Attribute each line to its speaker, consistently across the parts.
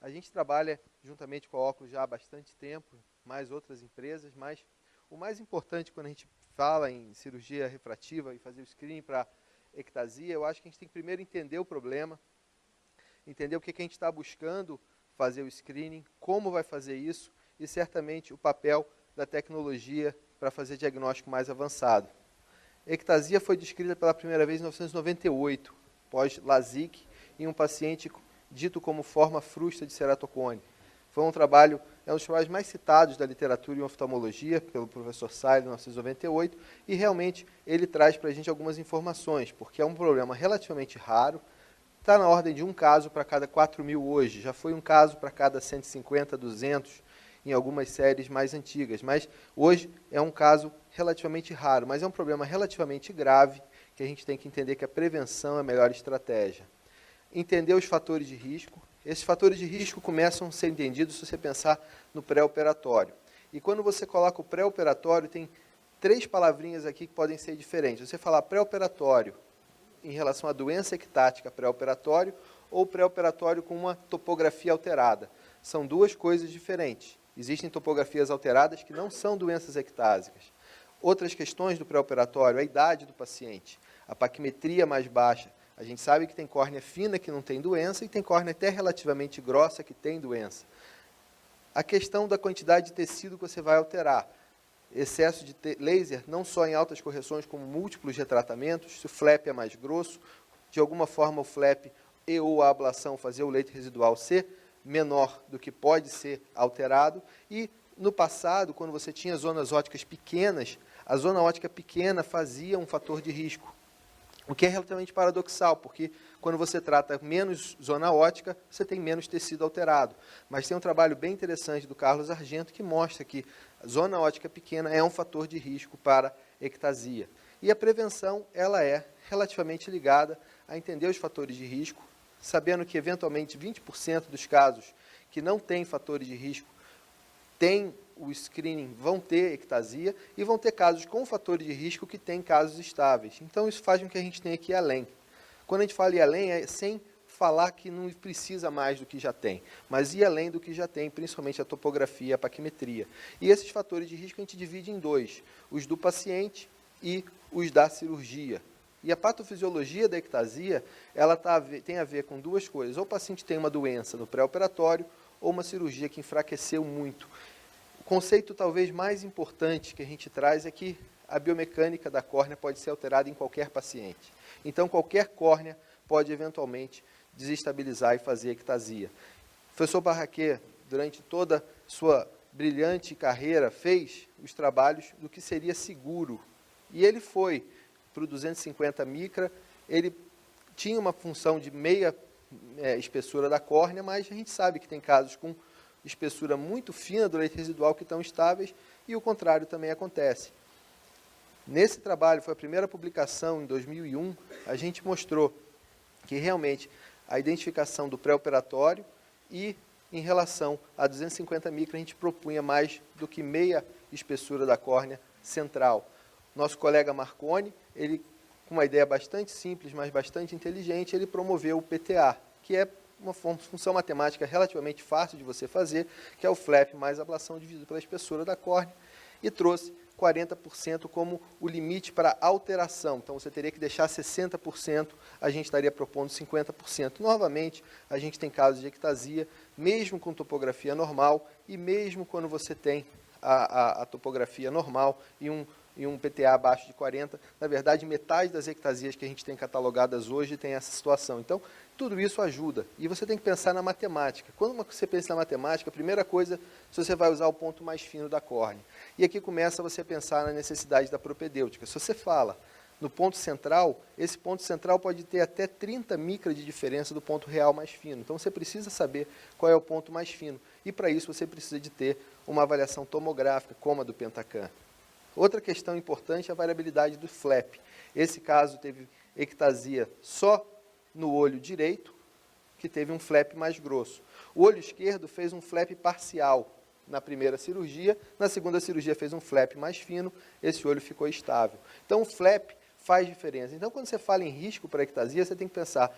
Speaker 1: A gente trabalha juntamente com a Óculos já há bastante tempo, mais outras empresas, mas o mais importante quando a gente fala em cirurgia refrativa e fazer o screening para ectasia, eu acho que a gente tem que primeiro entender o problema, entender o que a gente está buscando fazer o screening, como vai fazer isso e certamente o papel da tecnologia para fazer diagnóstico mais avançado. Ectasia foi descrita pela primeira vez em 1998, pós-LASIK, em um paciente dito como forma frustra de ceratocone. Foi um trabalho, é um dos trabalhos mais citados da literatura em oftalmologia, pelo professor Sile, em 1998, e realmente ele traz para a gente algumas informações, porque é um problema relativamente raro, está na ordem de um caso para cada 4.000 hoje, já foi um caso para cada 150, 200, em algumas séries mais antigas, mas hoje é um caso relativamente raro, mas é um problema relativamente grave, que a gente tem que entender que a prevenção é a melhor estratégia. Entender os fatores de risco. Esses fatores de risco começam a ser entendidos se você pensar no pré-operatório. E quando você coloca o pré-operatório, tem 3 palavrinhas aqui que podem ser diferentes. Você falar pré-operatório em relação à doença ectática pré-operatório ou pré-operatório com uma topografia alterada. São 2 coisas diferentes. Existem topografias alteradas que não são doenças ectásicas. Outras questões do pré-operatório, a idade do paciente, a paquimetria mais baixa. A gente sabe que tem córnea fina que não tem doença e tem córnea até relativamente grossa que tem doença. A questão da quantidade de tecido que você vai alterar. Excesso de laser, não só em altas correções, como múltiplos retratamentos. Se o flap é mais grosso, de alguma forma o flap e ou a ablação fazer o leito residual ser menor do que pode ser alterado. E no passado, quando você tinha zonas ópticas pequenas, a zona óptica pequena fazia um fator de risco. O que é relativamente paradoxal, porque quando você trata menos zona óptica, você tem menos tecido alterado. Mas tem um trabalho bem interessante do Carlos Argento que mostra que a zona óptica pequena é um fator de risco para ectasia. E a prevenção, ela é relativamente ligada a entender os fatores de risco, sabendo que eventualmente 20% dos casos que não têm fatores de risco têm o screening, vão ter ectasia, e vão ter casos com fatores de risco que têm casos estáveis. Então, isso faz com que a gente tenha que ir além. Quando a gente fala ir além, é sem falar que não precisa mais do que já tem, mas ir além do que já tem, principalmente a topografia e a paquimetria. E esses fatores de risco a gente divide em 2, os do paciente e os da cirurgia. E a patofisiologia da ectasia, ela tem a ver com 2 coisas. Ou o paciente tem uma doença no pré-operatório, ou uma cirurgia que enfraqueceu muito. O conceito talvez mais importante que a gente traz é que a biomecânica da córnea pode ser alterada em qualquer paciente. Então, qualquer córnea pode eventualmente desestabilizar e fazer ectasia. O professor Barraquer, durante toda a sua brilhante carreira, fez os trabalhos do que seria seguro. E ele foi para o 250 micra, ele tinha uma função de meia espessura da córnea, mas a gente sabe que tem casos com espessura muito fina do leito residual que estão estáveis, e o contrário também acontece. Nesse trabalho, foi a primeira publicação em 2001, a gente mostrou que realmente a identificação do pré-operatório e em relação a 250 micra, a gente propunha mais do que meia espessura da córnea central. Nosso colega Marconi, ele, com uma ideia bastante simples, mas bastante inteligente, ele promoveu o PTA, que é uma função matemática relativamente fácil de você fazer, que é o flap mais ablação dividido pela espessura da córnea, e trouxe 40% como o limite para alteração. Então, você teria que deixar 60%, a gente estaria propondo 50%. Novamente, a gente tem casos de ectasia, mesmo com topografia normal, e mesmo quando você tem a topografia normal e um PTA abaixo de 40, na verdade, metade das ectasias que a gente tem catalogadas hoje tem essa situação. Então, tudo isso ajuda. E você tem que pensar na matemática. Quando você pensa na matemática, a primeira coisa, se você vai usar o ponto mais fino da córnea. E aqui começa você a pensar na necessidade da propedêutica. Se você fala no ponto central, esse ponto central pode ter até 30 micras de diferença do ponto real mais fino. Então, você precisa saber qual é o ponto mais fino. E, para isso, você precisa de ter uma avaliação tomográfica, como a do Pentacan. Outra questão importante é a variabilidade do flap. Esse caso teve ectasia só no olho direito, que teve um flap mais grosso. O olho esquerdo fez um flap parcial na primeira cirurgia, na segunda cirurgia fez um flap mais fino, esse olho ficou estável. Então, o flap faz diferença. Então, quando você fala em risco para ectasia, você tem que pensar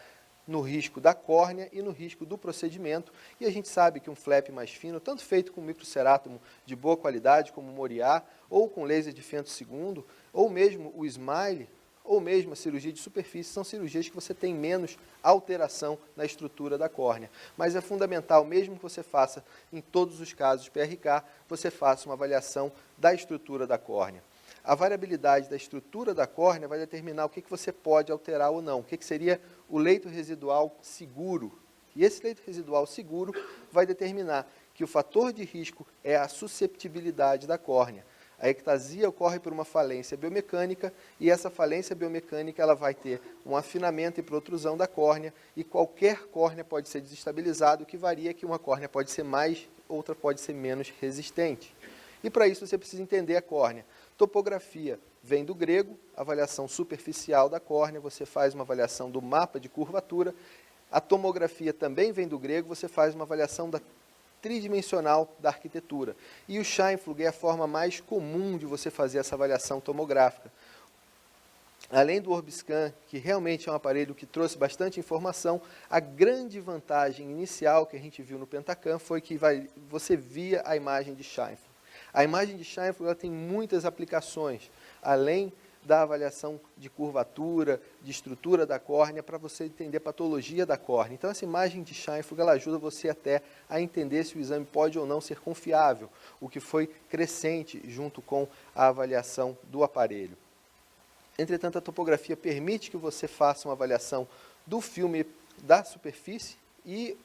Speaker 1: no risco da córnea e no risco do procedimento. E a gente sabe que um flap mais fino, tanto feito com microcerátomo de boa qualidade, como o Moriá, ou com laser de femto-segundo, ou mesmo o Smile, ou mesmo a cirurgia de superfície, são cirurgias que você tem menos alteração na estrutura da córnea. Mas é fundamental, mesmo que você faça, em todos os casos PRK, você faça uma avaliação da estrutura da córnea. A variabilidade da estrutura da córnea vai determinar o que você pode alterar ou não, o que seria o leito residual seguro. E esse leito residual seguro vai determinar que o fator de risco é a susceptibilidade da córnea. A ectasia ocorre por uma falência biomecânica e essa falência biomecânica ela vai ter um afinamento e protrusão da córnea e qualquer córnea pode ser desestabilizada, o que varia é que uma córnea pode ser mais, outra pode ser menos resistente. E para isso você precisa entender a córnea. Topografia vem do grego, avaliação superficial da córnea, você faz uma avaliação do mapa de curvatura. A tomografia também vem do grego, você faz uma avaliação da tridimensional da arquitetura. E o Scheimpflug é a forma mais comum de você fazer essa avaliação tomográfica. Além do Orbiscan, que realmente é um aparelho que trouxe bastante informação, a grande vantagem inicial que a gente viu no Pentacam foi que você via a imagem de Scheimpflug. A imagem de Scheimpflug ela tem muitas aplicações, além da avaliação de curvatura, de estrutura da córnea, para você entender a patologia da córnea. Então, essa imagem de Scheimpflug ela ajuda você até a entender se o exame pode ou não ser confiável, o que foi crescente junto com a avaliação do aparelho. Entretanto, a topografia permite que você faça uma avaliação do filme da superfície e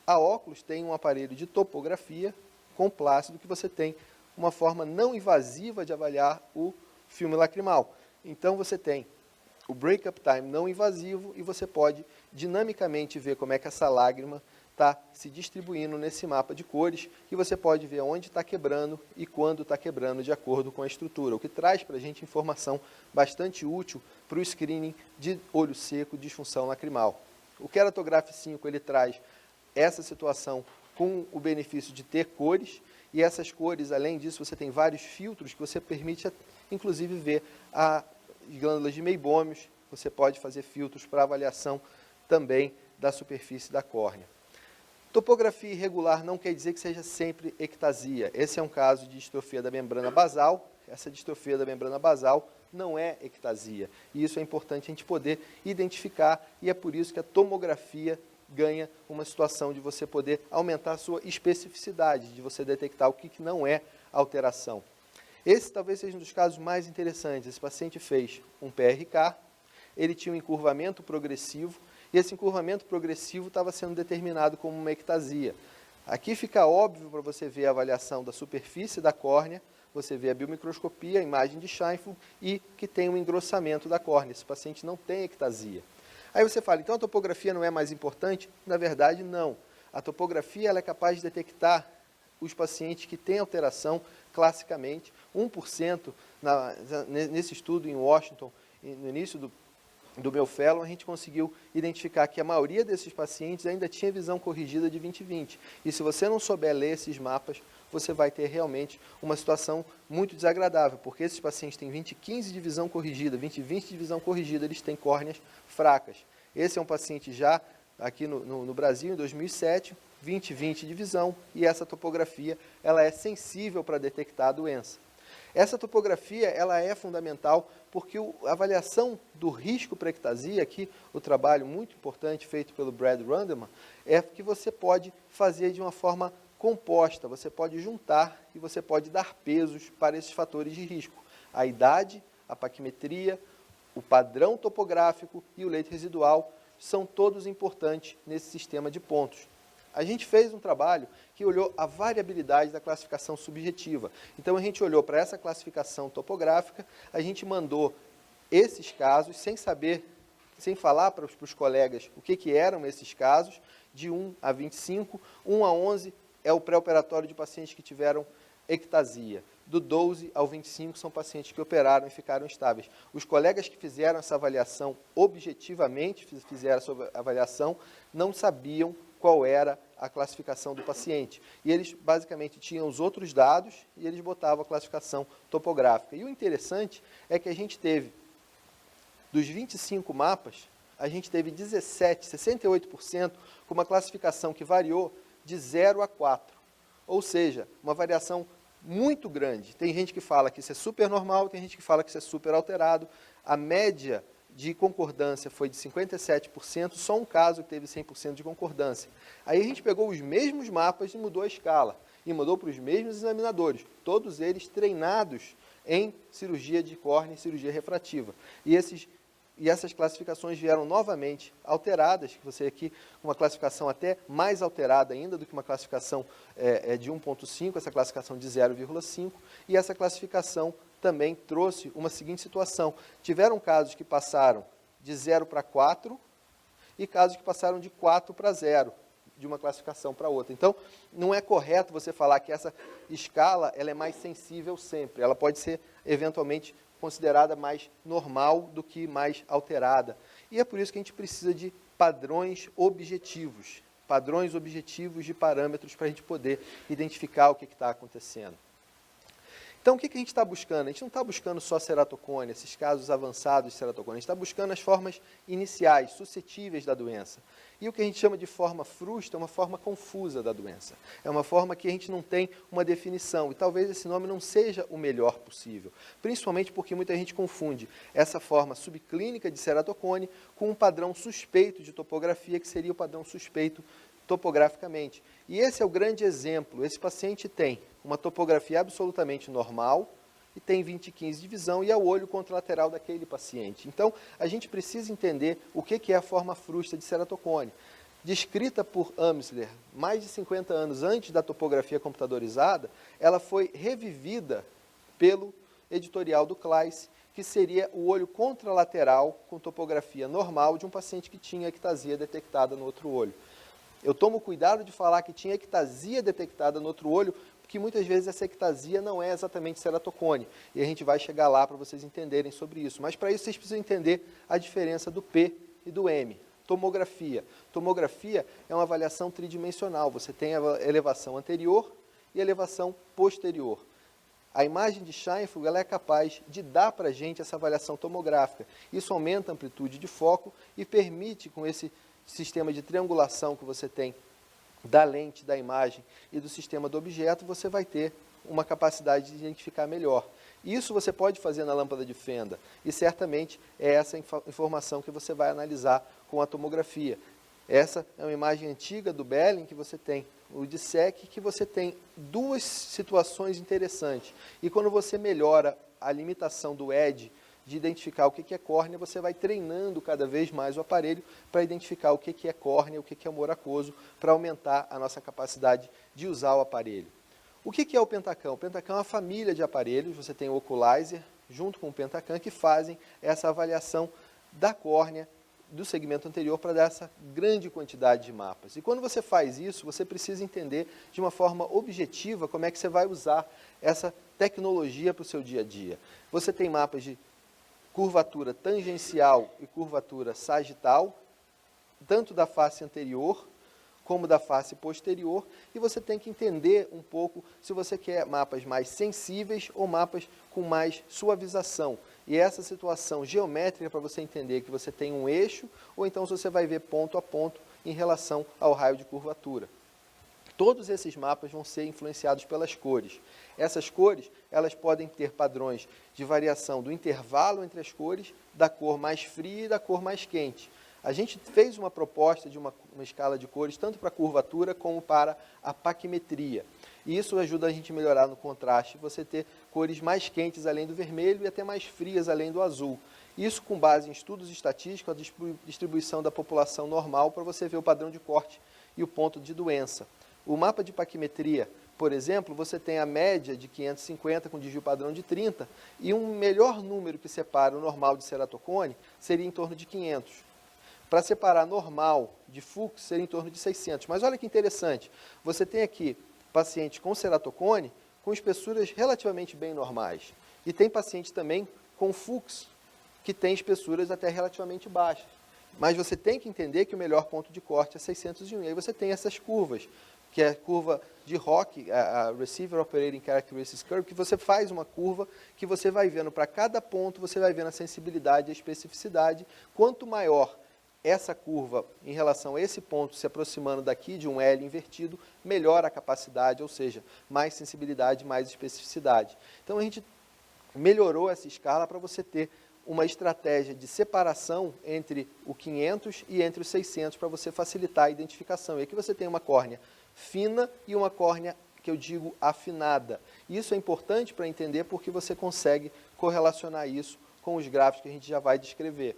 Speaker 1: a Oculus tem um aparelho de topografia com plácido que você tem uma forma não invasiva de avaliar o filme lacrimal. Então, você tem o break-up time não invasivo e você pode dinamicamente ver como é que essa lágrima está se distribuindo nesse mapa de cores e você pode ver onde está quebrando e quando está quebrando de acordo com a estrutura, o que traz para a gente informação bastante útil para o screening de olho seco, disfunção lacrimal. O Keratograph 5 ele traz essa situação com o benefício de ter cores e essas cores, além disso, você tem vários filtros que você permite inclusive ver as glândulas de meibômios, você pode fazer filtros para avaliação também da superfície da córnea. Topografia irregular não quer dizer que seja sempre ectasia. Esse é um caso de distrofia da membrana basal. Essa distrofia da membrana basal não é ectasia. E isso é importante a gente poder identificar e é por isso que a tomografia ganha uma situação de você poder aumentar a sua especificidade, de você detectar o que não é alteração. Esse talvez seja um dos casos mais interessantes. Esse paciente fez um PRK, ele tinha um encurvamento progressivo, e esse encurvamento progressivo estava sendo determinado como uma ectasia. Aqui fica óbvio para você ver a avaliação da superfície da córnea, você vê a biomicroscopia, a imagem de Scheimpflug e que tem um engrossamento da córnea. Esse paciente não tem ectasia. Aí você fala, então a topografia não é mais importante? Na verdade, não. A topografia ela é capaz de detectar os pacientes que têm alteração classicamente. 1% nesse estudo em Washington, no início do meu fellow, a gente conseguiu identificar que a maioria desses pacientes ainda tinha visão corrigida de 20/20. E se você não souber ler esses mapas, você vai ter realmente uma situação muito desagradável, porque esses pacientes têm 20/15 de visão corrigida, 20/20 de visão corrigida, eles têm córneas fracas. Esse é um paciente já aqui no Brasil, em 2007, 20/20 de visão, e essa topografia ela é sensível para detectar a doença. Essa topografia ela é fundamental porque a avaliação do risco para ectasia, aqui o trabalho muito importante feito pelo Brad Rundeman, é que você pode fazer de uma forma composta, você pode juntar e você pode dar pesos para esses fatores de risco. A idade, a paquimetria, o padrão topográfico e o leito residual são todos importantes nesse sistema de pontos. A gente fez um trabalho que olhou a variabilidade da classificação subjetiva. Então, a gente olhou para essa classificação topográfica, a gente mandou esses casos, sem saber, sem falar para os colegas o que eram esses casos, de 1 a 25, 1 a 11 é o pré-operatório de pacientes que tiveram ectasia. Do 12 ao 25 são pacientes que operaram e ficaram estáveis. Os colegas que fizeram essa avaliação objetivamente, fizeram essa avaliação, não sabiam qual era a classificação do paciente. E eles, basicamente, tinham os outros dados e eles botavam a classificação topográfica. E o interessante é que a gente teve, dos 25 mapas, a gente teve 68% com uma classificação que variou de 0 a 4. Ou seja, uma variação muito grande. Tem gente que fala que isso é super normal, tem gente que fala que isso é super alterado. A média de concordância foi de 57%, só um caso que teve 100% de concordância. Aí a gente pegou os mesmos mapas e mudou a escala. E mudou para os mesmos examinadores, todos eles treinados em cirurgia de córnea e cirurgia refrativa. E essas classificações vieram novamente alteradas, que você aqui, uma classificação até mais alterada ainda do que uma classificação de 1.5, essa classificação de 0,5, e essa classificação também trouxe uma seguinte situação. Tiveram casos que passaram de 0 para 4 e casos que passaram de 4 para 0, de uma classificação para outra. Então, não é correto você falar que essa escala ela é mais sensível sempre. Ela pode ser, eventualmente, considerada mais normal do que mais alterada. E é por isso que a gente precisa de padrões objetivos de parâmetros para a gente poder identificar o que está acontecendo. Então, o que a gente está buscando? A gente não está buscando só ceratocone, esses casos avançados de ceratocone, a gente está buscando as formas iniciais, suscetíveis da doença. E o que a gente chama de forma frustra é uma forma confusa da doença. É uma forma que a gente não tem uma definição, e talvez esse nome não seja o melhor possível, principalmente porque muita gente confunde essa forma subclínica de ceratocone com um padrão suspeito de topografia, que seria o padrão suspeito topograficamente. E esse é o grande exemplo. Esse paciente tem uma topografia absolutamente normal e tem 20/15 de visão e é o olho contralateral daquele paciente. Então, a gente precisa entender o que é a forma frustra de ceratocone. Descrita por Amsler mais de 50 anos antes da topografia computadorizada, ela foi revivida pelo editorial do Kleiss, que seria o olho contralateral com topografia normal de um paciente que tinha ectasia detectada no outro olho. Eu tomo cuidado de falar que tinha ectasia detectada no outro olho, porque muitas vezes essa ectasia não é exatamente ceratocone. E a gente vai chegar lá para vocês entenderem sobre isso. Mas para isso vocês precisam entender a diferença do P e do M. Tomografia. Tomografia é uma avaliação tridimensional. Você tem a elevação anterior e a elevação posterior. A imagem de Scheinfeld ela é capaz de dar para a gente essa avaliação tomográfica. Isso aumenta a amplitude de foco e permite, com esse sistema de triangulação que você tem da lente, da imagem e do sistema do objeto, você vai ter uma capacidade de identificar melhor. Isso você pode fazer na lâmpada de fenda e certamente é essa informação que você vai analisar com a tomografia. Essa é uma imagem antiga do Belling que você tem, o DSEC, que você tem duas situações interessantes. E quando você melhora a limitação do ED, de identificar o que é córnea, você vai treinando cada vez mais o aparelho para identificar o que é córnea, o que é humor aquoso, para aumentar a nossa capacidade de usar o aparelho. O que é o Pentacam? O Pentacam é uma família de aparelhos, você tem o Oculizer, junto com o Pentacam, que fazem essa avaliação da córnea, do segmento anterior, para dar essa grande quantidade de mapas. E quando você faz isso, você precisa entender de uma forma objetiva como é que você vai usar essa tecnologia para o seu dia a dia. Você tem mapas de curvatura tangencial e curvatura sagital, tanto da face anterior como da face posterior, e você tem que entender um pouco se você quer mapas mais sensíveis ou mapas com mais suavização. E essa situação geométrica para você entender que você tem um eixo, ou então se você vai ver ponto a ponto em relação ao raio de curvatura. Todos esses mapas vão ser influenciados pelas cores. Essas cores, elas podem ter padrões de variação do intervalo entre as cores, da cor mais fria e da cor mais quente. A gente fez uma proposta de uma escala de cores, tanto para a curvatura como para a paquimetria. E isso ajuda a gente a melhorar no contraste, você ter cores mais quentes além do vermelho e até mais frias além do azul. Isso com base em estudos estatísticos, a distribuição da população normal, para você ver o padrão de corte e o ponto de doença. O mapa de paquimetria, por exemplo, você tem a média de 550 com desvio padrão de 30, e um melhor número que separa o normal de ceratocone seria em torno de 500. Para separar normal de Fuchs, seria em torno de 600. Mas olha que interessante, você tem aqui pacientes com ceratocone com espessuras relativamente bem normais. E tem pacientes também com Fuchs, que tem espessuras até relativamente baixas. Mas você tem que entender que o melhor ponto de corte é 601. E aí você tem essas curvas, que é a curva de ROC, a Receiver Operating Characteristics Curve, que você faz uma curva que você vai vendo para cada ponto, você vai vendo a sensibilidade e a especificidade. Quanto maior essa curva, em relação a esse ponto, se aproximando daqui de um L invertido, melhora a capacidade, ou seja, mais sensibilidade, mais especificidade. Então, a gente melhorou essa escala para você ter uma estratégia de separação entre o 500 e entre os 600 para você facilitar a identificação. E aqui você tem uma córnea fina e uma córnea, que eu digo, afinada. Isso é importante para entender porque você consegue correlacionar isso com os gráficos que a gente já vai descrever.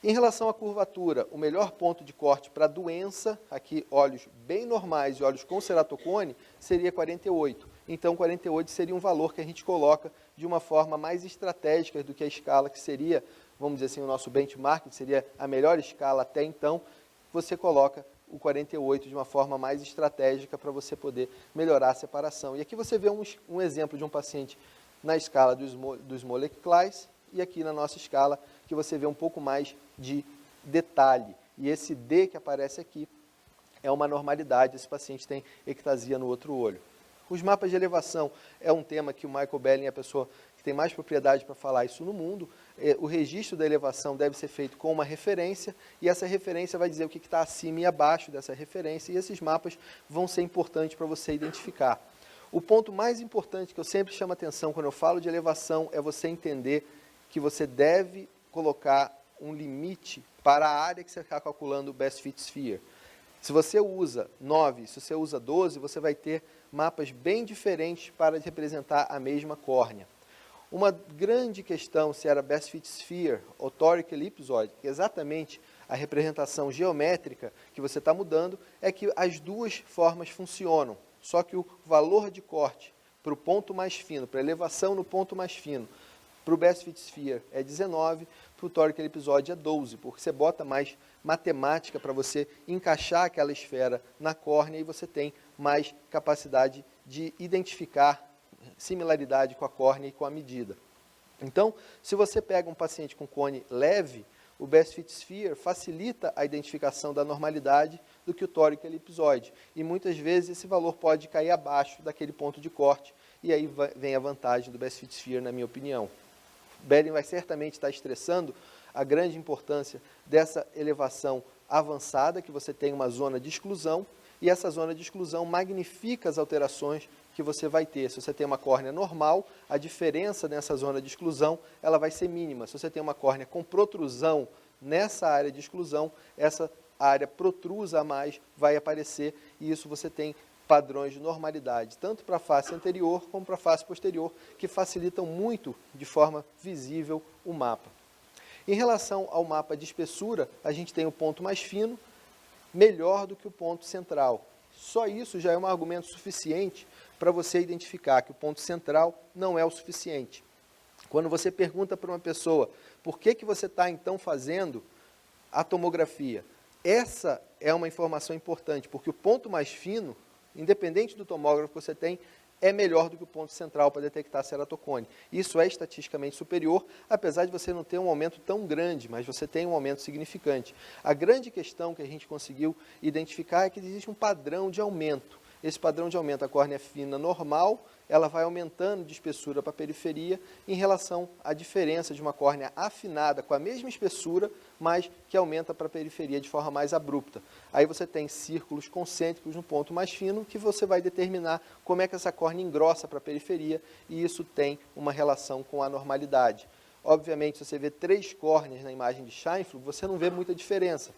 Speaker 1: Em relação à curvatura, o melhor ponto de corte para doença, aqui olhos bem normais e olhos com ceratocone, seria 48. Então, 48 seria um valor que a gente coloca de uma forma mais estratégica do que a escala que seria, vamos dizer assim, o nosso benchmark, que seria a melhor escala até então, você coloca o 48 de uma forma mais estratégica para você poder melhorar a separação. E aqui você vê um exemplo de um paciente na escala do Smollett Class e aqui na nossa escala que você vê um pouco mais de detalhe. E esse D que aparece aqui é uma normalidade, esse paciente tem ectasia no outro olho. Os mapas de elevação é um tema que o Michael Belling é a pessoa que tem mais propriedade para falar isso no mundo. O registro da elevação deve ser feito com uma referência, e essa referência vai dizer o que está acima e abaixo dessa referência, e esses mapas vão ser importantes para você identificar. O ponto mais importante que eu sempre chamo a atenção quando eu falo de elevação é você entender que você deve colocar um limite para a área que você está calculando o Best Fit Sphere. Se você usa 9, se você usa 12, você vai ter mapas bem diferentes para representar a mesma córnea. Uma grande questão se era Best Fit Sphere ou Toric Ellipsoid, que é exatamente a representação geométrica que você está mudando, é que as duas formas funcionam, só que o valor de corte para o ponto mais fino, para a elevação no ponto mais fino, para o Best Fit Sphere é 19, para o Toric Ellipsoid é 12, porque você bota mais matemática para você encaixar aquela esfera na córnea e você tem mais capacidade de identificar similaridade com a córnea e com a medida. Então, se você pega um paciente com cone leve, o Best Fit Sphere facilita a identificação da normalidade do que o Toric Ellipsoid. E muitas vezes esse valor pode cair abaixo daquele ponto de corte, e aí vem a vantagem do Best Fit Sphere, na minha opinião. Belling vai certamente estar estressando a grande importância dessa elevação avançada, que você tem uma zona de exclusão, e essa zona de exclusão magnifica as alterações que você vai ter. Se você tem uma córnea normal, a diferença nessa zona de exclusão ela vai ser mínima. Se você tem uma córnea com protrusão nessa área de exclusão, essa área protrusa a mais vai aparecer, e isso você tem padrões de normalidade, tanto para a face anterior como para a face posterior, que facilitam muito, de forma visível, o mapa. Em relação ao mapa de espessura, a gente tem o ponto mais fino, melhor do que o ponto central. Só isso já é um argumento suficiente para você identificar que o ponto central não é o suficiente. Quando você pergunta para uma pessoa, por que você está então fazendo a tomografia? Essa é uma informação importante, porque o ponto mais fino, independente do tomógrafo que você tem, é melhor do que o ponto central para detectar ceratocone. Isso é estatisticamente superior, apesar de você não ter um aumento tão grande, mas você tem um aumento significante. A grande questão que a gente conseguiu identificar é que existe um padrão de aumento. Esse padrão de aumento, a córnea fina normal, ela vai aumentando de espessura para a periferia em relação à diferença de uma córnea afinada com a mesma espessura, mas que aumenta para a periferia de forma mais abrupta. Aí você tem círculos concêntricos no ponto mais fino, que você vai determinar como é que essa córnea engrossa para a periferia, e isso tem uma relação com a normalidade. Obviamente, se você vê 3 córneas na imagem de Scheinflug, você não vê muita diferença,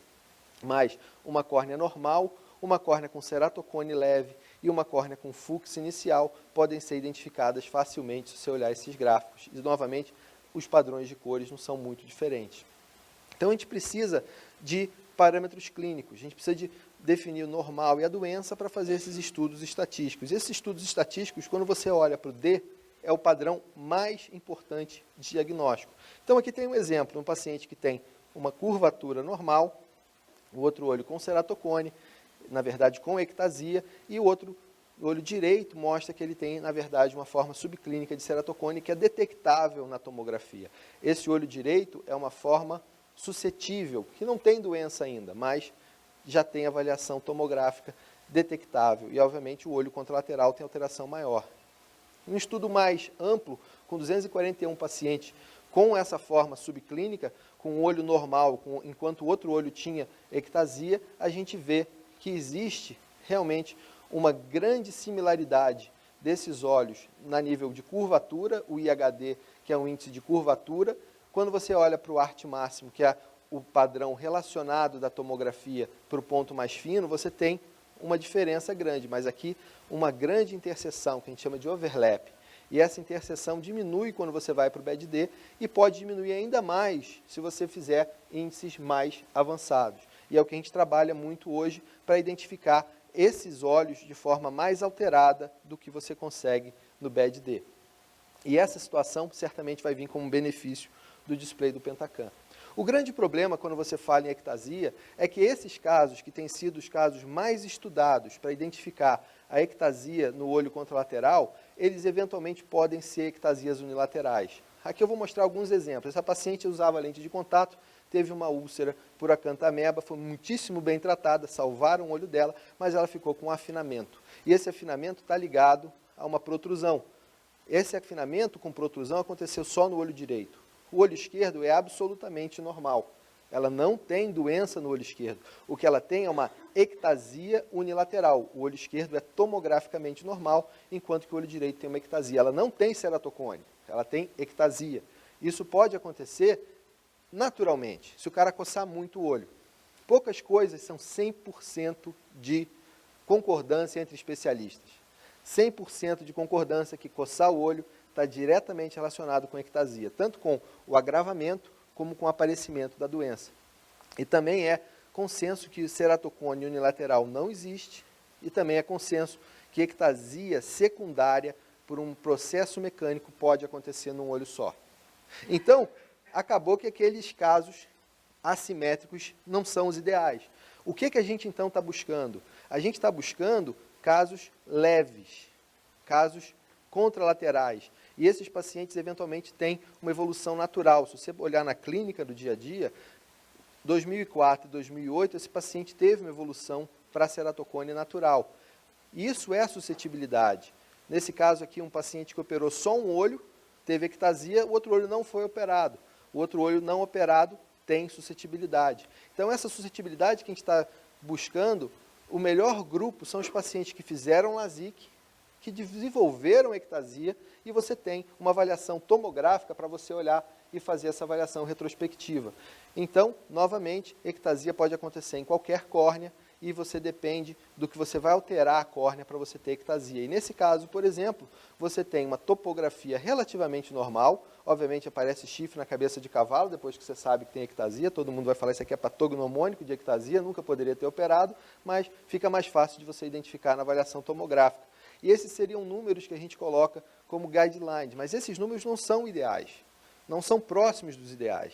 Speaker 1: mas uma córnea normal, uma córnea com ceratocone leve e uma córnea com Fuchs inicial podem ser identificadas facilmente se você olhar esses gráficos. E, novamente, os padrões de cores não são muito diferentes. Então, a gente precisa de parâmetros clínicos, a gente precisa de definir o normal e a doença para fazer esses estudos estatísticos. Esses estudos estatísticos, quando você olha para o D, é o padrão mais importante de diagnóstico. Então, aqui tem um exemplo, um paciente que tem uma curvatura normal, o outro olho com ceratocone, na verdade com ectasia, e o outro, o olho direito, mostra que ele tem, na verdade, uma forma subclínica de ceratocone que é detectável na tomografia. Esse olho direito é uma forma suscetível, que não tem doença ainda, mas já tem avaliação tomográfica detectável. E, obviamente, o olho contralateral tem alteração maior. Um estudo mais amplo, com 241 pacientes com essa forma subclínica, com o olho normal, enquanto o outro olho tinha ectasia, a gente vê que existe realmente uma grande similaridade desses olhos na nível de curvatura, o IHD, que é um índice de curvatura. Quando você olha para o ART máximo, que é o padrão relacionado da tomografia para o ponto mais fino, você tem uma diferença grande, mas aqui uma grande interseção, que a gente chama de overlap. E essa interseção diminui quando você vai para o BED-D e pode diminuir ainda mais se você fizer índices mais avançados. E é o que a gente trabalha muito hoje para identificar esses olhos de forma mais alterada do que você consegue no BED-D. E essa situação certamente vai vir como benefício do display do Pentacam. O grande problema quando você fala em ectasia é que esses casos, que têm sido os casos mais estudados para identificar a ectasia no olho contralateral, eles eventualmente podem ser ectasias unilaterais. Aqui eu vou mostrar alguns exemplos. Essa paciente usava lente de contato, teve uma úlcera por acantameba, foi muitíssimo bem tratada, salvaram o olho dela, mas ela ficou com um afinamento. E esse afinamento está ligado a uma protrusão. Esse afinamento com protrusão aconteceu só no olho direito. O olho esquerdo é absolutamente normal. Ela não tem doença no olho esquerdo. O que ela tem é uma ectasia unilateral. O olho esquerdo é tomograficamente normal, enquanto que o olho direito tem uma ectasia. Ela não tem ceratocone, ela tem ectasia. Isso pode acontecer naturalmente, se o cara coçar muito o olho. Poucas coisas são 100% de concordância entre especialistas. 100% de concordância que coçar o olho está diretamente relacionado com ectasia, tanto com o agravamento como com o aparecimento da doença. E também é consenso que ceratocone unilateral não existe, e também é consenso que ectasia secundária por um processo mecânico pode acontecer num olho só. Então, acabou que aqueles casos assimétricos não são os ideais. O que a gente então está buscando? A gente está buscando casos leves, casos contralaterais. E esses pacientes, eventualmente, têm uma evolução natural. Se você olhar na clínica do dia a dia, 2004 e 2008, esse paciente teve uma evolução para ceratocone natural. Isso é suscetibilidade. Nesse caso aqui, um paciente que operou só um olho, teve ectasia, o outro olho não foi operado. O outro olho não operado tem suscetibilidade. Então, essa suscetibilidade que a gente está buscando, o melhor grupo são os pacientes que fizeram LASIK, que desenvolveram ectasia, e você tem uma avaliação tomográfica para você olhar e fazer essa avaliação retrospectiva. Então, novamente, ectasia pode acontecer em qualquer córnea, e você depende do que você vai alterar a córnea para você ter ectasia. E nesse caso, por exemplo, você tem uma topografia relativamente normal, obviamente aparece chifre na cabeça de cavalo, depois que você sabe que tem ectasia, todo mundo vai falar isso aqui é patognomônico de ectasia, nunca poderia ter operado, mas fica mais fácil de você identificar na avaliação tomográfica. E esses seriam números que a gente coloca como guidelines, mas esses números não são ideais, não são próximos dos ideais.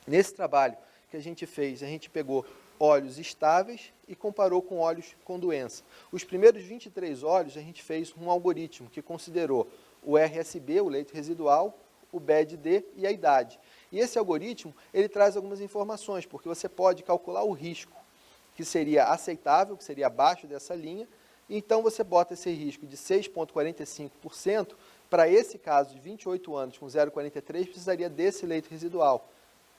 Speaker 1: Nesse trabalho que a gente fez, a gente pegou olhos estáveis e comparou com olhos com doença. Os primeiros 23 olhos, a gente fez um algoritmo que considerou o RSB, o leito residual, o BED-D e a idade. E esse algoritmo, ele traz algumas informações, porque você pode calcular o risco, que seria aceitável, que seria abaixo dessa linha, então você bota esse risco de 6,45%, para esse caso de 28 anos com 0,43, precisaria desse leito residual.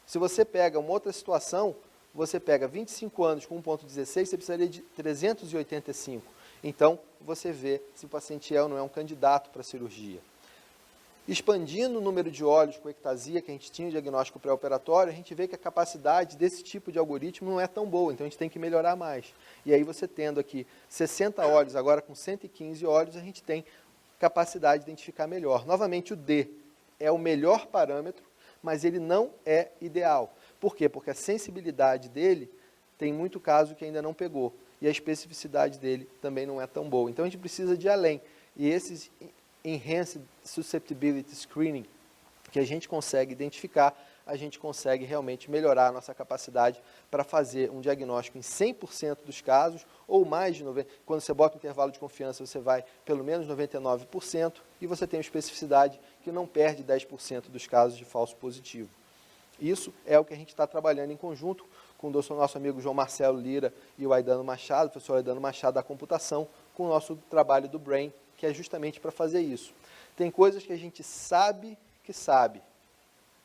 Speaker 1: Se você pega uma outra situação, você pega 25 anos com 1,16, você precisaria de 385. Então, você vê se o paciente é ou não é um candidato para cirurgia. Expandindo o número de olhos com ectasia que a gente tinha o diagnóstico pré-operatório, a gente vê que a capacidade desse tipo de algoritmo não é tão boa, então a gente tem que melhorar mais. E aí você tendo aqui 60 olhos, agora com 115 olhos, a gente tem capacidade de identificar melhor. Novamente, o D é o melhor parâmetro, mas ele não é ideal. Por quê? Porque a sensibilidade dele tem muito caso que ainda não pegou, e a especificidade dele também não é tão boa. Então a gente precisa de ir além. E esses Enhanced Susceptibility Screening que a gente consegue identificar, a gente consegue realmente melhorar a nossa capacidade para fazer um diagnóstico em 100% dos casos, ou mais de 90%. Quando você bota um intervalo de confiança, você vai pelo menos 99%, e você tem uma especificidade que não perde 10% dos casos de falso positivo. Isso é o que a gente está trabalhando em conjunto com o nosso amigo João Marcelo Lira e o Aidano Machado, o professor Aidano Machado da computação, com o nosso trabalho do Brain, que é justamente para fazer isso. Tem coisas que a gente sabe que sabe.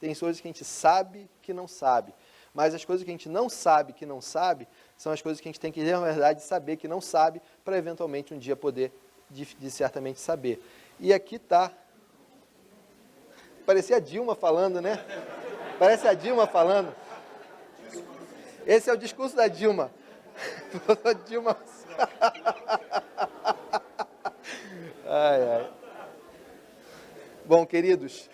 Speaker 1: tem coisas que a gente sabe que não sabe. Mas as coisas que a gente não sabe que não sabe, são as coisas que a gente tem que, na verdade, saber que não sabe, para eventualmente um dia poder, de certamente, saber. E aqui está. Parecia a Dilma falando, né? Parece a Dilma falando. Esse é o discurso da Dilma. Dilma. Ai, ai. Bom, queridos,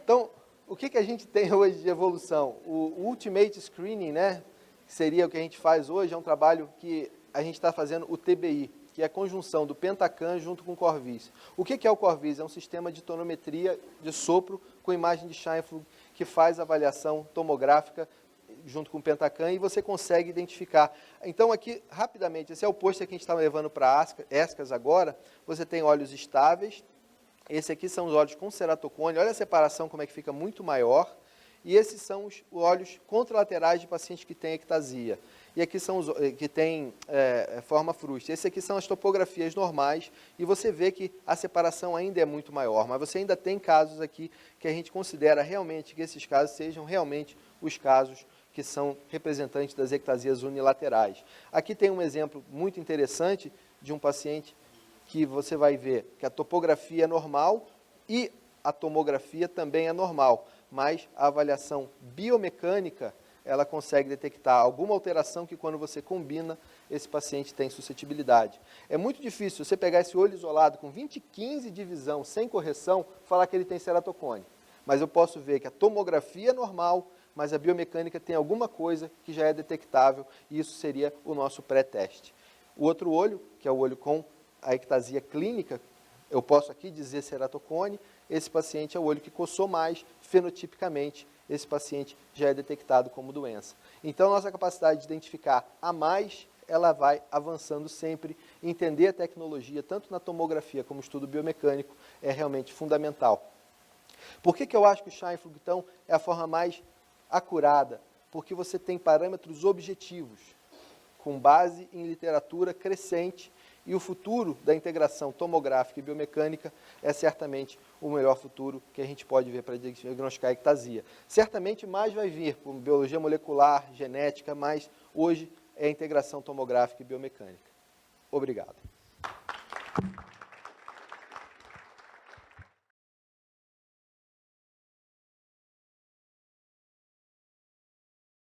Speaker 1: então, o que a gente tem hoje de evolução? O Ultimate Screening, né, que seria o que a gente faz hoje, é um trabalho que a gente está fazendo o TBI, que é a conjunção do Pentacan junto com o Corvis. O que é o Corvis? É um sistema de tonometria de sopro com imagem de Scheinflug que faz avaliação tomográfica junto com o Pentacan e você consegue identificar. Então, aqui, rapidamente, esse é o pôster que a gente está levando para ESCAS agora. Você tem óleos estáveis. Esse aqui são os óleos com ceratocone. Olha a separação, como é que fica muito maior. E esses são os óleos contralaterais de pacientes que têm ectasia. E aqui são os que têm forma frustra. Esse aqui são as topografias normais. E você vê que a separação ainda é muito maior. Mas você ainda tem casos aqui que a gente considera realmente que esses casos sejam realmente os casos que são representantes das ectasias unilaterais. Aqui tem um exemplo muito interessante de um paciente que você vai ver que a topografia é normal e a tomografia também é normal, mas a avaliação biomecânica, ela consegue detectar alguma alteração que quando você combina, esse paciente tem suscetibilidade. É muito difícil você pegar esse olho isolado com 20/15 de visão, sem correção, falar que ele tem ceratocone. Mas eu posso ver que a tomografia é normal, mas a biomecânica tem alguma coisa que já é detectável, e isso seria o nosso pré-teste. O outro olho, que é o olho com a ectasia clínica, eu posso aqui dizer ceratocone, esse paciente é o olho que coçou mais, fenotipicamente, esse paciente já é detectado como doença. Então, nossa capacidade de identificar a mais, ela vai avançando sempre. Entender a tecnologia, tanto na tomografia como no estudo biomecânico, é realmente fundamental. Por que eu acho que o Scheinflug, então, é a forma mais acurada? Porque você tem parâmetros objetivos, com base em literatura crescente, e o futuro da integração tomográfica e biomecânica é certamente o melhor futuro que a gente pode ver para diagnosticar a ectasia. Certamente mais vai vir por biologia molecular, genética, mas hoje é a integração tomográfica e biomecânica. Obrigado.